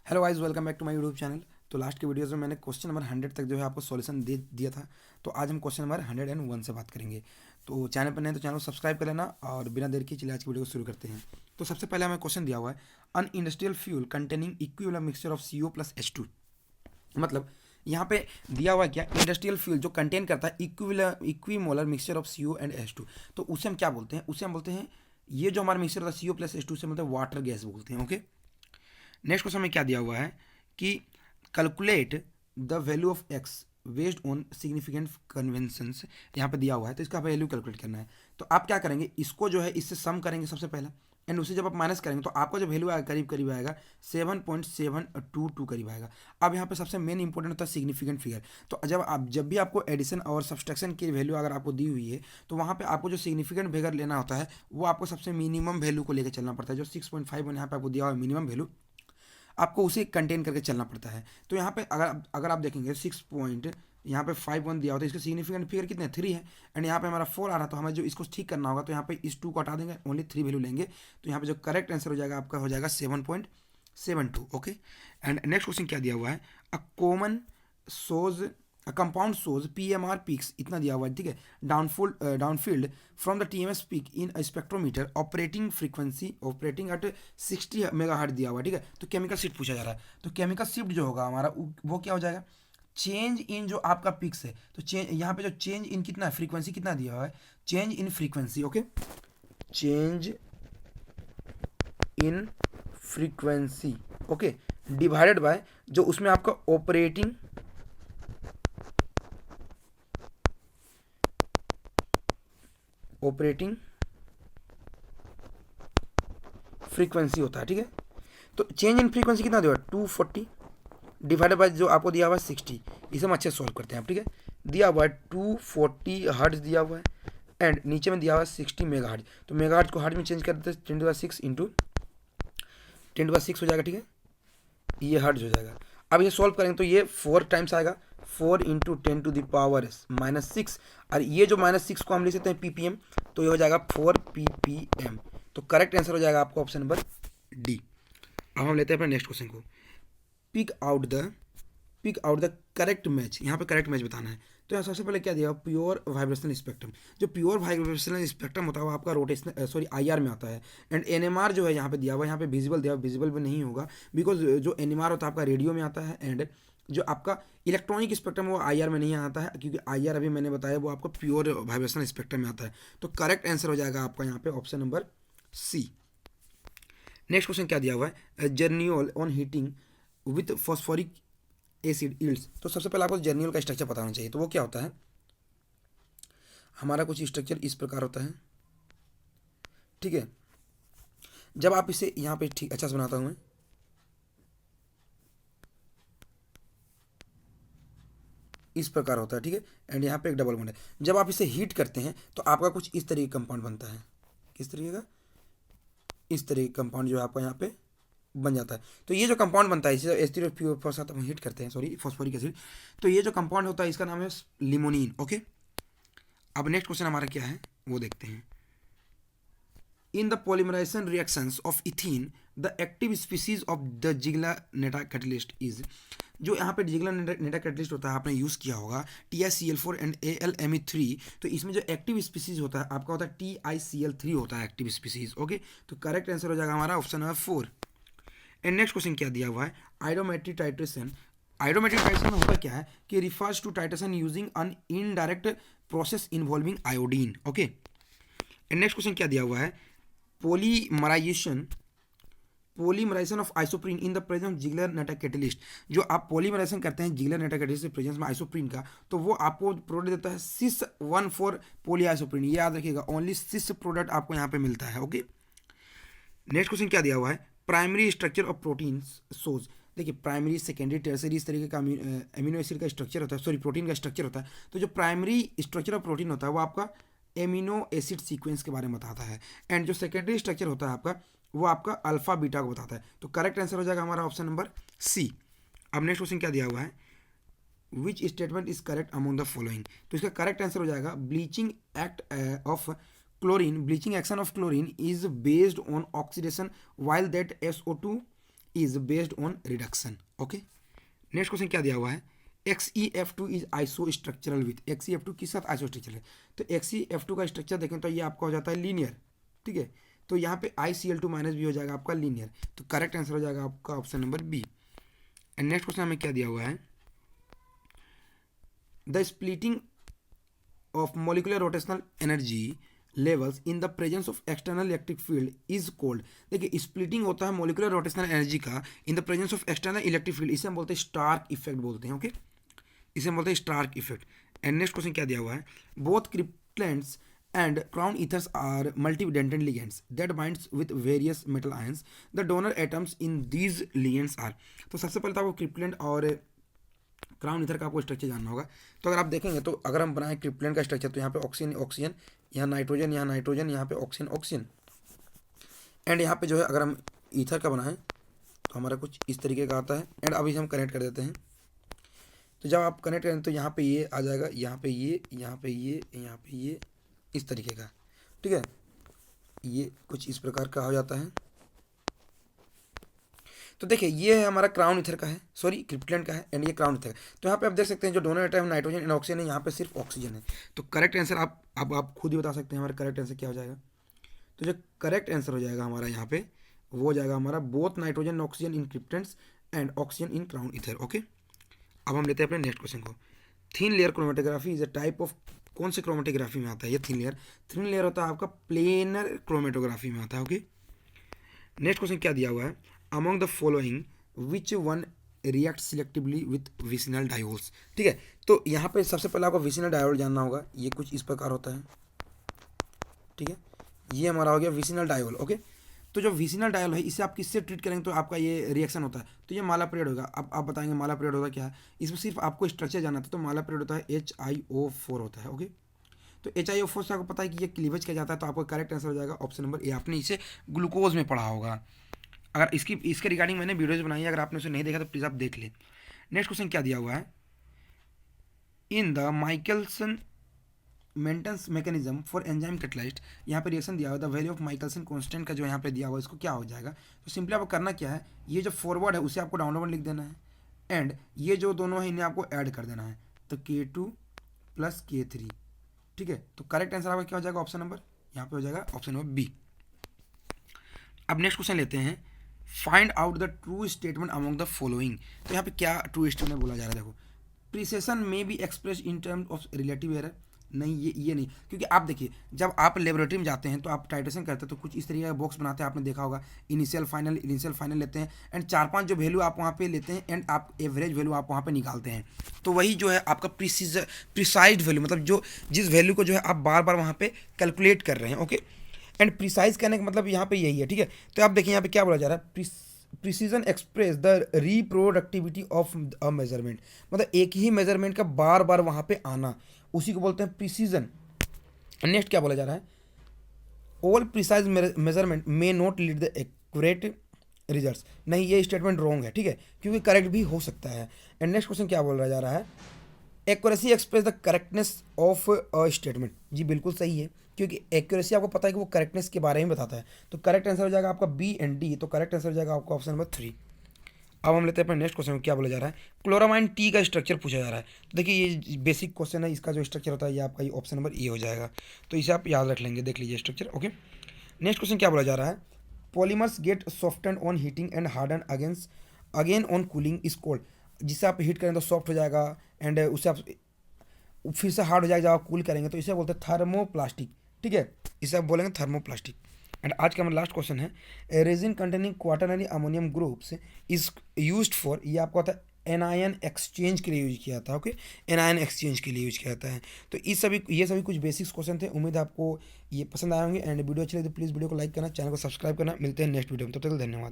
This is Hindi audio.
Hello guys, welcome back to my YouTube channel. तो लास्ट के वीडियोस में मैंने क्वेश्चन नंबर 100 तक जो है आपको सॉल्यूशन दे दिया था। तो आज हम क्वेश्चन नंबर 101 से बात करेंगे। तो चैनल पर नहीं तो चैनल को सब्सक्राइब कर लेना और बिना देर के चलिए आज की वीडियो को शुरू करते हैं। तो सबसे पहले हमें क्वेश्चन दिया हुआ है, an industrial fuel containing equivalent mixture of CO plus H2। मतलब यहाँ पे दिया हुआ है क्या, इंडस्ट्रियल फ्यूल जो कंटेन करता है equimolar mixture of CO and H2। तो उसे हम क्या बोलते हैं, उसे हम बोलते हैं, ये जो हमारा मिक्सचर होता है CO प्लस H2 से मतलब वाटर गैस बोलते हैं। ओके, नेक्स्ट क्वेश्चन में क्या दिया हुआ है कि calculate the value of x based on significant conventions. यहाँ पे दिया हुआ है तो इसका वैल्यू कैलकुलेट करना है। तो आप क्या करेंगे, इसको जो है इससे सम करेंगे सबसे पहला, एंड उसे जब आप माइनस करेंगे तो आपका जो वैल्यू आएगा करीब करीब आएगा 7.722 करीब आएगा। अब यहाँ पे सबसे मेन इंपॉर्टेंट होता है सिग्निफिकेंट फिगर। तो जब भी आपको एडिशन और सब्सट्रैक्शन की वैल्यू अगर आपको दी हुई है तो वहाँ पे आपको जो सिग्निफिकेंट फिगर लेना होता है वो आपको सबसे मिनिमम वैल्यू को लेकर चलना पड़ता है। जो 6.5 यहाँ पे आपको दिया हुआ है मिनिमम वैल्यू, आपको उसे कंटेन करके चलना पड़ता है। तो यहाँ पे अगर आप देखेंगे 6 पॉइंट यहाँ पे 5 1 दिया होता है, इसका सिग्निफिकेंट फिगर कितने 3 है, एंड यहाँ पे हमारा 4 आ रहा है। तो हमें जो इसको ठीक करना होगा तो यहाँ पे इस 2 को हटा देंगे, ओनली 3 वैल्यू लेंगे। तो यहाँ पे जो करेक्ट आंसर हो जाएगा आपका हो जाएगा 7.72। ओके, एंड नेक्स्ट क्वेश्चन क्या दिया हुआ है, a common shows compound shows PMR peaks इतना दिया हुआ है, ठीक है, downfield from the TMS peak in spectrometer operating frequency operating at 60 megahertz दिया हुआ है, ठीक है। तो केमिकल शिफ्ट पूछा जा रहा है, तो केमिकल शिफ्ट जो होगा हमारा वो क्या हो जाएगा, चेंज इन जो आपका पिक्स है। तो चेंज यहाँ पे जो चेंज इन कितना है, फ्रीक्वेंसी कितना दिया हुआ है, change in frequency. Okay, change in frequency, okay, divided by जो उसमें आपका ऑपरेटिंग फ्रीक्वेंसी होता है, ठीक है। तो चेंज इन फ्रीक्वेंसी कितना दिया हुआ है 240 डिवाइडेड बाय जो आपको दिया हुआ है 60। इसे हम अच्छे सॉल्व करते हैं, ठीक है। दिया हुआ है 240 हर्ट्ज दिया हुआ है, एंड नीचे में दिया हुआ है 60 मेगा हर्ट्ज। तो मेगा हर्ट्ज को हर्ट्ज में चेंज कर देते हैं, 10⁻6 इंटू 10⁻6 हो जाएगा, ठीक है, ये हर्ट्ज हो जाएगा। अब ये सॉल्व करेंगे तो ये 4 टाइम्स आएगा, 4 इंटू 10⁻⁻6, और ये जो -6 को हम लिख सकते हैं PPM, तो ये हो जाएगा 4 PPM। तो करेक्ट आंसर हो जाएगा आपका ऑप्शन नंबर डी। अब हम लेते हैं अपने नेक्स्ट क्वेश्चन को, pick out the pick out the correct match. यहाँ पे करेक्ट मैच बताना है। तो यहाँ सबसे पहले क्या दिया, प्योर वाइब्रेशनल स्पेक्ट्रम। जो प्योर वाइब्रेशनल स्पेक्ट्रम होता है वो आपका रोटेशनल IR में आता है, एंड NMR जो है यहाँ पे दिया हुआ है, यहाँ पे विजिबल दिया हुआ, विजिबल भी नहीं होगा बिकॉज जो NMR होता है आपका रेडियो में आता है, एंड जो आपका इलेक्ट्रॉनिक स्पेक्ट्रम वो IR में नहीं आता है, क्योंकि IR अभी मैंने बताया वो आपको प्योर वाइब्रेशनल स्पेक्ट्रम में आता है। तो करेक्ट आंसर हो जाएगा आपका यहाँ पे option number C. Next question क्या दिया हुआ है, geraniol on heating with phosphoric acid yields. तो सबसे पहले आपको जर्नियोल का स्ट्रक्चर पता होना चाहिए। तो वो क्या होता है, हमारा कुछ स्ट्रक्चर इस प्रकार होता है, ठीक है। जब आप इसे यहाँ पे ठीक अच्छा से बनाता हूँ मैं, इस प्रकार होता है, ठीक है, एंड यहाँ पे एक डबल बॉन्ड है। जब आप इसे हीट करते हैं तो आपका कुछ इस तरीके का कंपाउंड बनता है। किस तरीके का, इस तरीके का कंपाउंड जो आपका यहाँ पे बन जाता है। तो ये जो कंपाउंड बनता है इसे H3O हम हीट करते हैं, सॉरी फॉस्फोरिक एसिड। तो ये जो कंपाउंड होता है इसका नाम है लिमोनिन। ओके, अब नेक्स्ट क्वेश्चन हमारा क्या है वो देखते हैं। In the polymerization reactions of ethene the active species of the Ziegler Natta catalyst is. जो यहाँ पे जिगला नेटा कैटलिस्ट होता है आपने यूज़ किया होगा TiCl4 एंड AlMe3। तो इसमें जो एक्टिव स्पीसीज होता है आपका होता है TiCl3 होता है एक्टिव स्पीसीज। ओके, तो करेक्ट आंसर हो जाएगा हमारा option number 4। And next question क्या दिया हुआ है, आइडोमेट्रिक टाइट्रेशन। आइडोमेट्रिक टाइट्रेशन होता क्या है कि refers to titration using an indirect process involving iodine. Okay, and next question क्या दिया हुआ है, polymerisation polymerisation of isoprene in the presence of Ziegler Natta catalyst. जो आप पॉलीमराइजेशन करते हैं जिगलर नेटा कैटलिस्ट के प्रेजेंस में आइसोप्रीन का, तो वो आपको प्रोडक्ट देता है Cis 1,4 पॉली आइसोप्रीन। ये याद रखिएगा, ओनली सिस प्रोडक्ट आपको यहाँ पे मिलता है। ओके, नेक्स्ट क्वेश्चन क्या दिया हुआ है, प्राइमरी स्ट्रक्चर ऑफ प्रोटीन सोज। देखिए, प्राइमरी सेकेंडरी टर्सरी इस तरीके का एमिनो एसिड का स्ट्रक्चर होता है, सॉरी प्रोटीन का स्ट्रक्चर होता है। तो जो प्राइमरी स्ट्रक्चर ऑफ प्रोटीन होता है वो आपका एमिनो एसिड सीक्वेंस के बारे में बताता है, एंड जो सेकेंडरी स्ट्रक्चर होता है आपका वो आपका अल्फा बीटा को बताता है। तो करेक्ट आंसर हो जाएगा हमारा ऑप्शन नंबर सी। अब नेक्स्ट क्वेश्चन क्या दिया हुआ है, which statement is correct among the following. तो इसका करेक्ट आंसर हो जाएगा bleaching act of chlorine, bleaching action of chlorine is based on oxidation while that SO2 is based on reduction. Okay, next question क्या दिया हुआ है, XeF2 is iso structural with, XeF2 किस साथ आइसो स्ट्रक्चरल है, तो XeF2 का स्ट्रक्चर देखें तो ये आपका हो जाता है लीनियर, ठीक है, तो यहाँ पे ICl2 माइनस भी हो जाएगा आपका लीनियर, तो करेक्ट आंसर हो जाएगा आपका option number B. And next question हमें क्या दिया हुआ है, the splitting of molecular rotational energy levels in the presence of external electric field is called. देखिए स्प्लिटिंग होता है मोलिकुलर रोटेशनल एनर्जी का in the presence of external electric field, इसे हम बोलते हैं स्टार्क इफेक्ट बोलते हैं। ओके, इसे हम बोलते हैं stark effect. And next question क्या दिया हुआ है, both cryptands and crown ethers are multidentate ligands that binds with various metal ions. The donor atoms in these ligands are, तो सबसे पहले तो आपको क्रिप्टलेंट और क्राउन ईथर का आपको स्ट्रक्चर जानना होगा। तो अगर आप देखेंगे तो अगर हम बनाएं क्रिप्टलेंट का स्ट्रक्चर, तो यहाँ पे ऑक्सीजन ऑक्सीजन, यहाँ नाइट्रोजन, यहाँ नाइट्रोजन, यहाँ पे ऑक्सीजन ऑक्सीजन, एंड यहाँ पे जो है अगर हम ईथर का बनाएं तो हमारा कुछ इस तरीके का आता है। एंड अभी हम कनेक्ट कर देते हैं, तो जब आप कनेक्ट करें तो यहाँ पे ये आ जाएगा, यहाँ पे ये, यहाँ पे ये, यहाँ पे ये, इस तरीके का, ठीक है, ये कुछ इस प्रकार का हो जाता है। तो देखिए ये है हमारा क्राउन ईथर का है, सॉरी क्रिप्टलेंट का है, एंड ये क्राउन ईथर है। तो यहाँ पे आप देख सकते हैं जो दोनों एटम नाइट्रोजन एंड ऑक्सीजन है, यहाँ पे सिर्फ ऑक्सीजन है। तो करेक्ट आंसर आप खुद ही बता सकते हैं हमारा करेक्ट आंसर क्या हो जाएगा। तो जो करेक्ट आंसर हो जाएगा हमारा यहाँ पे, वो हो जाएगा हमारा both nitrogen oxygen in cryptands and oxygen in crown ether. Okay, अब हम लेते हैं अपने नेक्स्ट क्वेश्चन को। Thin layer chromatography is a type of, कौन से क्रोमेटोग्राफी में आता है ये थिन लेयर? थिन लेयर होता है आपका प्लेनर क्रोमेटोग्राफी में आता है। ओके, नेक्स्ट क्वेश्चन क्या दिया हुआ है, among the following which one react selectively with vicinal diols. ठीक है, तो यहाँ पे सबसे पहले आपको विसिनल डायोल जानना होगा, ये कुछ इस प्रकार होता है। ठीक है, ये हमारा हो गया विसिनल डायोल। ओके, तो जो विसिनल डायोल है इसे आप किससे ट्रीट करेंगे तो आपका ये रिएक्शन होता है, तो ये माला पीरियड होगा। अब आप बताएंगे माला पीरियड होगा क्या है, इसमें सिर्फ आपको स्ट्रक्चर जानना था। तो माला पीरियड होता है HiO4 होता है। ओके, तो HiO4 से आपको पता है कि ये क्लीवेज किया जाता है, तो आपका करेक्ट आंसर हो जाएगा ऑप्शन नंबर ए। आपने इसे ग्लूकोज में पढ़ा होगा। अगर इसके रिगार्डिंग मैंने वीडियोज बनाई है, अगर आपने उसे नहीं देखा तो प्लीज़ आप देख लें। नेक्स्ट क्वेश्चन क्या दिया हुआ है, in the Michaelis Menten mechanism for enzyme catalyst, यहाँ पे रिएक्शन दिया हुआ है, the value of Michaelis constant का जो यहाँ पे दिया हुआ है, इसको क्या हो जाएगा। तो सिंपली आपको करना क्या है, ये जो फॉरवर्ड है उसे आपको डाउनवर्ड लिख देना है, एंड ये जो दोनों है इन्हें आपको ऐड कर देना है, तो K2 + K3। ठीक है, तो करेक्ट आंसर आपका क्या हो जाएगा, ऑप्शन नंबर यहाँ पे हो जाएगा ऑप्शन नंबर बी। अब नेक्स्ट क्वेश्चन लेते हैं, find out the true statement among the following. तो यहाँ पे क्या ट्रू स्टेटमेंट बोला जा रहा है, देखो प्रिसेशन में be express in terms of relative error. नहीं, ये नहीं, क्योंकि आप देखिए जब आप लेबोरेटरी में जाते हैं तो आप टाइट्रेशन करते हैं तो कुछ इस तरीके का बॉक्स बनाते हैं, आपने देखा होगा, इनिशियल फाइनल लेते हैं, एंड 4-5 जो वैल्यू आप वहाँ पे लेते हैं, एंड आप एवरेज वैल्यू आप वहाँ पे निकालते हैं। तो वही जो है आपका प्रिसाइज वैल्यू, मतलब जो जिस वैल्यू को जो है आप बार बार वहाँ पे कैलकुलेट कर रहे हैं। ओके, एंड प्रिसाइज कहने का मतलब यहाँ पे यही है। ठीक है, तो आप देखिए यहाँ पे क्या बोला जा रहा है, precision express the reproducibility of a measurement, मतलब एक ही मेजरमेंट का बार बार वहाँ पे आना, उसी को बोलते हैं प्रिसीजन। नेक्स्ट क्या बोला जा रहा है, all precise measurement may not lead the accurate results. नहीं, ये स्टेटमेंट रॉन्ग है। ठीक है, क्योंकि करेक्ट भी हो सकता है। एंड नेक्स्ट क्वेश्चन क्या बोला जा रहा है, accuracy express the correctness of a statement. जी बिल्कुल सही है, क्योंकि एक्यूरेसी आपको पता है कि वो करेक्टनेस के बारे में बताता है। तो करेक्ट आंसर हो जाएगा आपका बी एंड डी, तो करेक्ट आंसर हो जाएगा आपका ऑप्शन नंबर 3। अब हम लेते हैं अपने नेक्स्ट क्वेश्चन, क्या बोला जा रहा है, क्लोरामाइन टी का स्ट्रक्चर पूछा जा रहा है। तो देखिए ये बेसिक क्वेश्चन है, इसका जो स्ट्रक्चर होता है ये आपका ये ऑप्शन नंबर ए हो जाएगा, तो इसे आप याद रख लेंगे, देख लीजिए स्ट्रक्चर। ओके, नेक्स्ट क्वेश्चन क्या बोला जा रहा है, polymers get soften on heating and harden again on cooling is cold. जिससे आप हीट करें तो सॉफ्ट हो जाएगा, एंड उससे आप फिर से हार्ड हो जाएगा जब आप कूल करेंगे, तो इसे बोलते हैं थर्मोप्लास्टिक। ठीक है, इसे आप बोलेंगे थर्मोप्लास्टिक। एंड आज का हमारा लास्ट क्वेश्चन है, resin containing quaternary ammonium groups is used for, ये आपको आता है एनायन एक्सचेंज के लिए यूज किया था। ओके, एनायन एक्सचेंज के लिए यूज किया जाता है। तो ये सभी कुछ बेसिक्स क्वेश्चन थे। उम्मीद है आपको ये पसंद आए होंगे, एंड वीडियो अच्छी लगी तो प्लीज़ वीडियो को लाइक करना, चैनल को सब्सक्राइब करना। मिलते हैं नेक्स्ट वीडियो में, तब तक धन्यवाद।